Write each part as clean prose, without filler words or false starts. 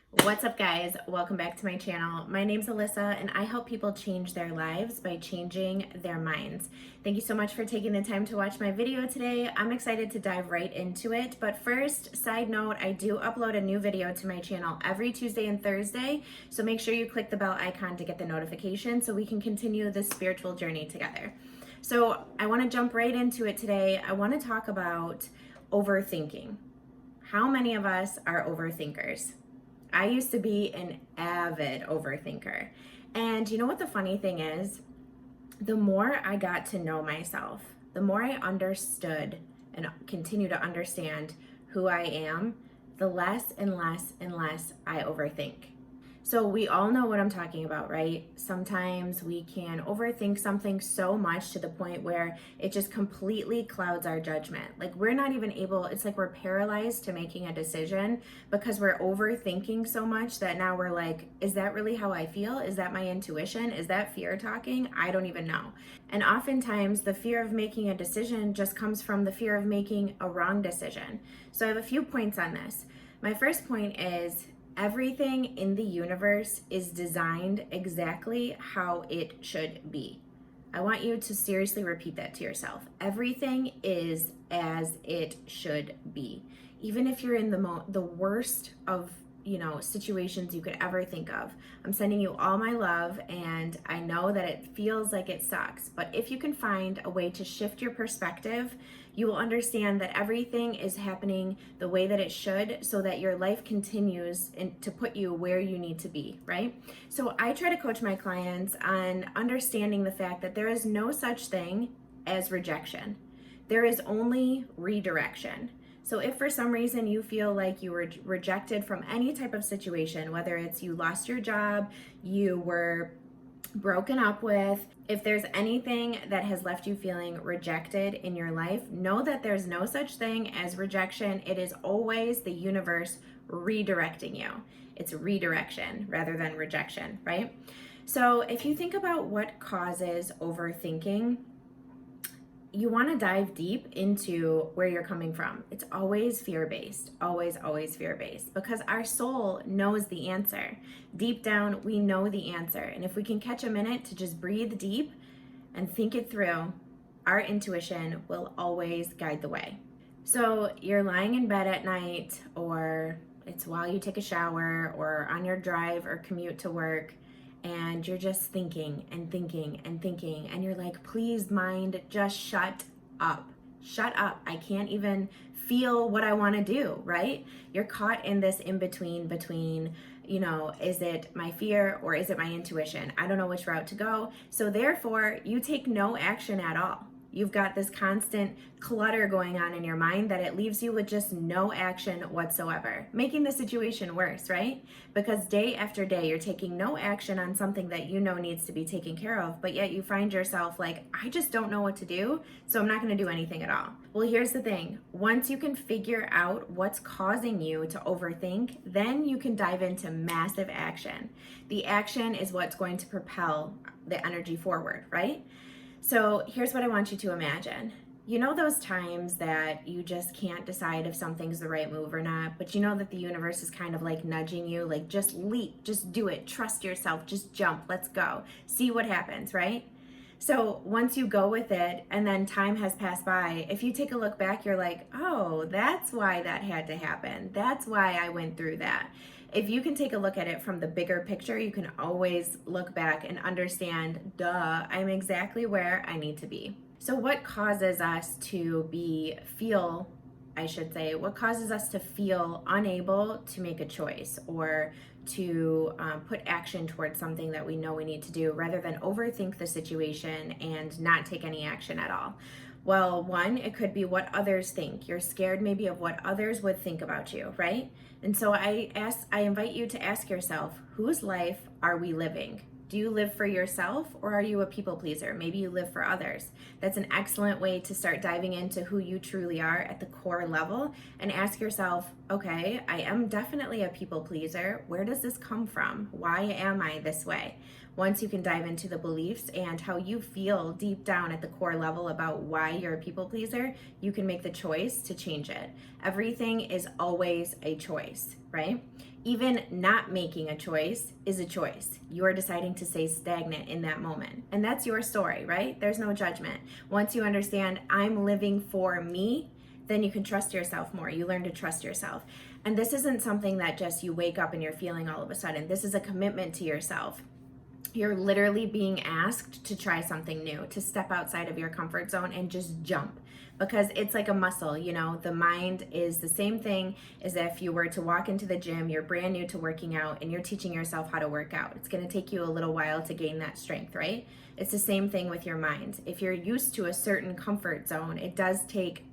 What's up, guys? Welcome back to my channel. My name's Alyssa and I help people change their lives by changing their minds. Thank you so much for taking the time to watch my video today. I'm excited to dive right into it. But first, side note, I do upload a new video to my channel every Tuesday and Thursday. So make sure you click the bell icon to get the notification so we can continue this spiritual journey together. So I want to jump right into it today. I want to talk about overthinking. How many of us are overthinkers? I used to be an avid overthinker. And you know what the funny thing is? The more I got to know myself, the more I understood and continue to understand who I am, the less and less and less I overthink. So we all know what I'm talking about, right? Sometimes we can overthink something so much to the point where it just completely clouds our judgment. Like we're not even able, it's like we're paralyzed to making a decision because we're overthinking so much that now we're like, is that really how I feel? Is that my intuition? Is that fear talking? I don't even know. And oftentimes the fear of making a decision just comes from the fear of making a wrong decision. So I have a few points on this. My first point is, everything in the universe is designed exactly how it should be. I want you to seriously repeat that to yourself. Everything is as it should be. Even if you're in the worst of situations you could ever think of. I'm sending you all my love, and I know that it feels like it sucks, but if you can find a way to shift your perspective, you will understand that everything is happening the way that it should so that your life continues to put you where you need to be, right? So I try to coach my clients on understanding the fact that there is no such thing as rejection. There is only redirection. So if for some reason you feel like you were rejected from any type of situation, whether it's you lost your job, you were broken up with, if there's anything that has left you feeling rejected in your life, know that there's no such thing as rejection. It is always the universe redirecting you. It's redirection rather than rejection, right? So if you think about what causes overthinking, you want to dive deep into where you're coming from. It's always fear-based, always fear-based, because our soul knows the answer. Deep down, we know the answer. And if we can catch a minute to just breathe deep and think it through, our intuition will always guide the way. So you're lying in bed at night, or it's while you take a shower, or on your drive or commute to work, and you're just thinking and thinking and thinking, and you're like, please mind, just shut up. Shut up. I can't even feel what I want to do, right? You're caught in this in-between between, is it my fear or is it my intuition? I don't know which route to go. So therefore, you take no action at all. You've got this constant clutter going on in your mind that it leaves you with just no action whatsoever, making the situation worse, right? Because day after day, you're taking no action on something that you know needs to be taken care of, but yet you find yourself like, I just don't know what to do, so I'm not going to do anything at all. Well, here's the thing. Once you can figure out what's causing you to overthink, then you can dive into massive action. The action is what's going to propel the energy forward, right? So here's what I want you to imagine. You know those times that you just can't decide if something's the right move or not, but you know that the universe is kind of like nudging you, like just leap, just do it, trust yourself, just jump, let's go, see what happens, right? So once you go with it and then time has passed by, if you take a look back, you're like, oh, that's why that had to happen. That's why I went through that. If you can take a look at it from the bigger picture, you can always look back and understand, duh, I'm exactly where I need to be. So what causes us to what causes us to feel unable to make a choice or to put action towards something that we know we need to do rather than overthink the situation and not take any action at all? Well, one, it could be what others think. You're scared maybe of what others would think about you, right? And so I invite you to ask yourself, whose life are we living? Do you live for yourself, or are you a people pleaser? Maybe you live for others. That's an excellent way to start diving into who you truly are at the core level and ask yourself, okay, I am definitely a people pleaser. Where does this come from? Why am I this way? Once you can dive into the beliefs and how you feel deep down at the core level about why you're a people pleaser, you can make the choice to change it. Everything is always a choice, right? right? Even not making a choice is a choice. You are deciding to stay stagnant in that moment. And that's your story, right? There's no judgment. Once you understand I'm living for me, then you can trust yourself more. You learn to trust yourself. And this isn't something that just you wake up and you're feeling all of a sudden. This is a commitment to yourself. You're literally being asked to try something new, to step outside of your comfort zone and just jump, because it's like a muscle. You know, the mind is the same thing as if you were to walk into the gym, you're brand new to working out and you're teaching yourself how to work out. It's going to take you a little while to gain that strength, right? It's the same thing with your mind. If you're used to a certain comfort zone, it does take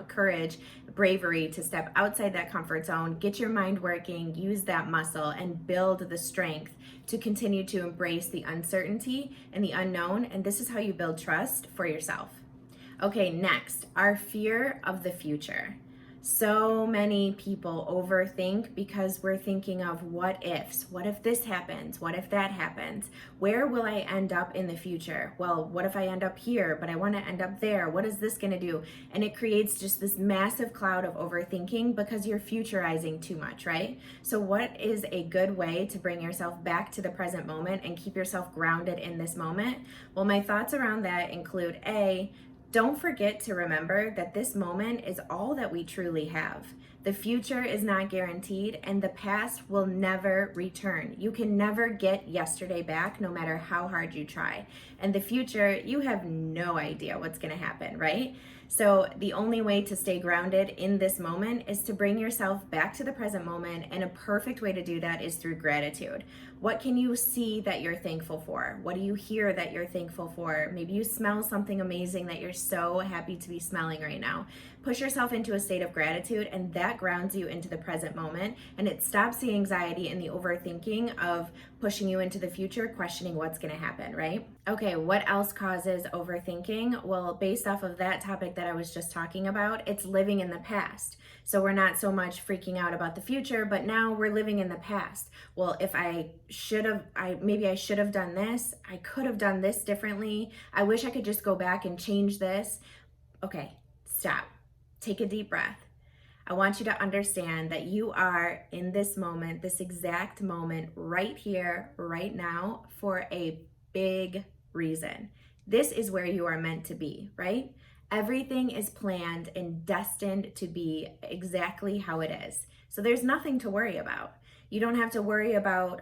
courage, bravery to step outside that comfort zone, get your mind working, use that muscle, and build the strength to continue to embrace the uncertainty and the unknown. And this is how you build trust for yourself. Okay, next, our fear of the future. So many people overthink because we're thinking of what ifs. What if this happens? What if that happens? Where will I end up in the future? Well, what if I end up here, but I want to end up there? What is this going to do? And it creates just this massive cloud of overthinking because you're futurizing too much, right? So what is a good way to bring yourself back to the present moment and keep yourself grounded in this moment? Well, my thoughts around that include don't forget to remember that this moment is all that we truly have. The future is not guaranteed, and the past will never return. You can never get yesterday back, no matter how hard you try. And the future, you have no idea what's going to happen, right? So the only way to stay grounded in this moment is to bring yourself back to the present moment, and a perfect way to do that is through gratitude. What can you see that you're thankful for? What do you hear that you're thankful for? Maybe you smell something amazing that you're so happy to be smelling right now. Push yourself into a state of gratitude, and that grounds you into the present moment, and it stops the anxiety and the overthinking of pushing you into the future, questioning what's going to happen, right? Okay, what else causes overthinking? Well, based off of that topic that I was just talking about, it's living in the past. So we're not so much freaking out about the future, but now we're living in the past. Well, if maybe I should have done this. I could have done this differently. I wish I could just go back and change this. Okay, stop. Take a deep breath. I want you to understand that you are in this moment, this exact moment, right here, right now, for a big reason. This is where you are meant to be, right? Everything is planned and destined to be exactly how it is. So there's nothing to worry about. You don't have to worry about,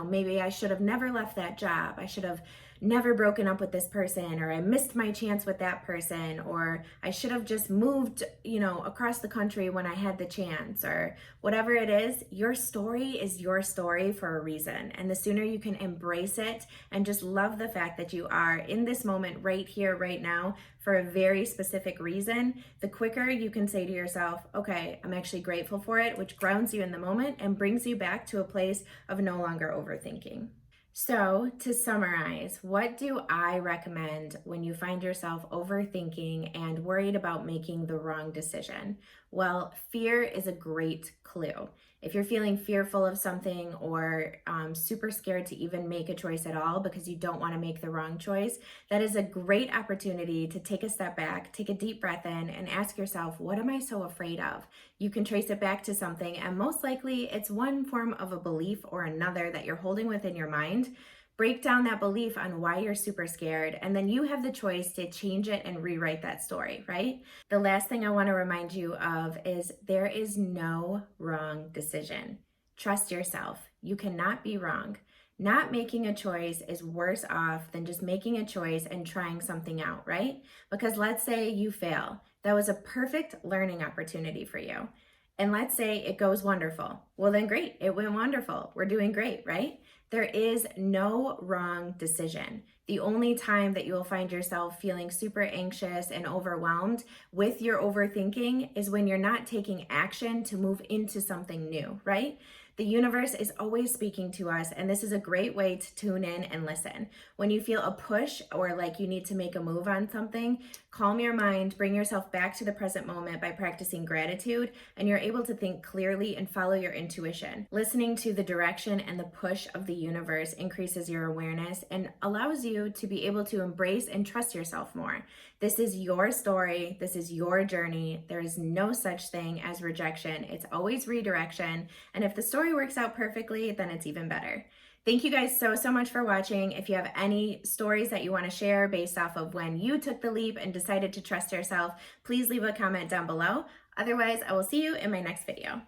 maybe I should have never left that job. I should have never broken up with this person, or I missed my chance with that person, or I should have just moved, across the country when I had the chance, or whatever it is. Your story is your story for a reason. And the sooner you can embrace it and just love the fact that you are in this moment right here, right now, for a very specific reason, the quicker you can say to yourself, okay, I'm actually grateful for it, which grounds you in the moment and brings you back to a place of no longer overthinking. So, to summarize, what do I recommend when you find yourself overthinking and worried about making the wrong decision? Well, fear is a great clue. If you're feeling fearful of something, or super scared to even make a choice at all because you don't want to make the wrong choice, that is a great opportunity to take a step back, take a deep breath in, and ask yourself, what am I so afraid of? You can trace it back to something, and most likely it's one form of a belief or another that you're holding within your mind. Break down that belief on why you're super scared, and then you have the choice to change it and rewrite that story, right? The last thing I want to remind you of is there is no wrong decision. Trust yourself. You cannot be wrong. Not making a choice is worse off than just making a choice and trying something out, right? Because let's say you fail. That was a perfect learning opportunity for you. And let's say it goes wonderful. Well, then great. It went wonderful. We're doing great, right? There is no wrong decision. The only time that you will find yourself feeling super anxious and overwhelmed with your overthinking is when you're not taking action to move into something new, right? The universe is always speaking to us, and this is a great way to tune in and listen. When you feel a push or like you need to make a move on something, calm your mind, bring yourself back to the present moment by practicing gratitude, and you're able to think clearly and follow your intuition. Listening to the direction and the push of the universe increases your awareness and allows you to be able to embrace and trust yourself more. This is your story. This is your journey. There is no such thing as rejection. It's always redirection. And if the story works out perfectly, then it's even better. Thank you guys so much for watching. If you have any stories that you want to share based off of when you took the leap and decided to trust yourself, please leave a comment down below. Otherwise, I will see you in my next video.